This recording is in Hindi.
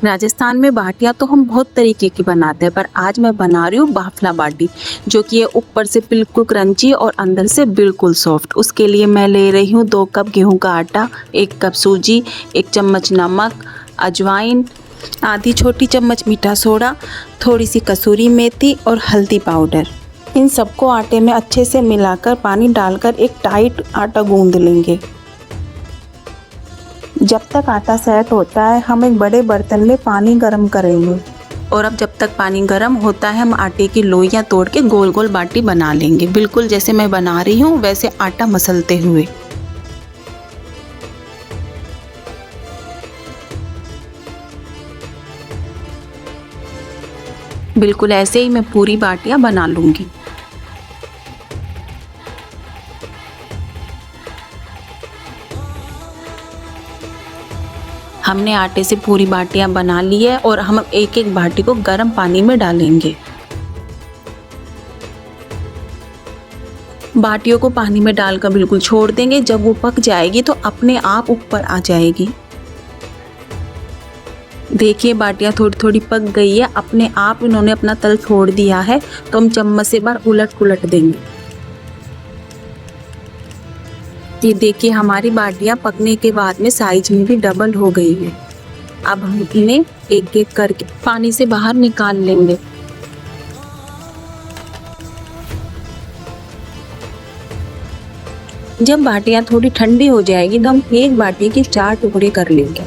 राजस्थान में बाटियाँ तो हम बहुत तरीके की बनाते हैं, पर आज मैं बना रही हूँ बाफला बाटी, जो कि ये ऊपर से बिल्कुल क्रंची और अंदर से बिल्कुल सॉफ्ट। उसके लिए मैं ले रही हूँ 2 कप गेहूं का आटा, 1 कप सूजी, 1 चम्मच नमक, अजवाइन, आधी छोटी चम्मच मीठा सोडा, थोड़ी सी कसूरी मेथी और हल्दी पाउडर। इन सबको आटे में अच्छे से मिलाकर पानी डालकर एक टाइट आटा गूंद लेंगे। जब तक आटा सेट होता है हम एक बड़े बर्तन में पानी गर्म करेंगे, और अब जब तक पानी गर्म होता है हम आटे की लोइयाँ तोड़ के गोल गोल बाटी बना लेंगे, बिल्कुल जैसे मैं बना रही हूँ वैसे आटा मसलते हुए। बिल्कुल ऐसे ही मैं पूरी बाटियाँ बना लूँगी। हमने आटे से पूरी बाटियां बना ली है और हम एक एक बाटी को गर्म पानी में डालेंगे। बाटियों को पानी में डालकर बिल्कुल छोड़ देंगे। जब वो पक जाएगी तो अपने आप ऊपर आ जाएगी। देखिए बाटियां थोड़ी थोड़ी पक गई है, अपने आप इन्होंने अपना तल छोड़ दिया है। तो हम चम्मच से बार उलट पुलट देंगे। ये देखिए हमारी बाटियां पकने के बाद में साइज में भी डबल हो गई है। अब हम इन्हें एक एक करके पानी से बाहर निकाल लेंगे। जब बाटियां थोड़ी ठंडी हो जाएगी तो हम एक बाटी के 4 टुकड़े कर लेंगे।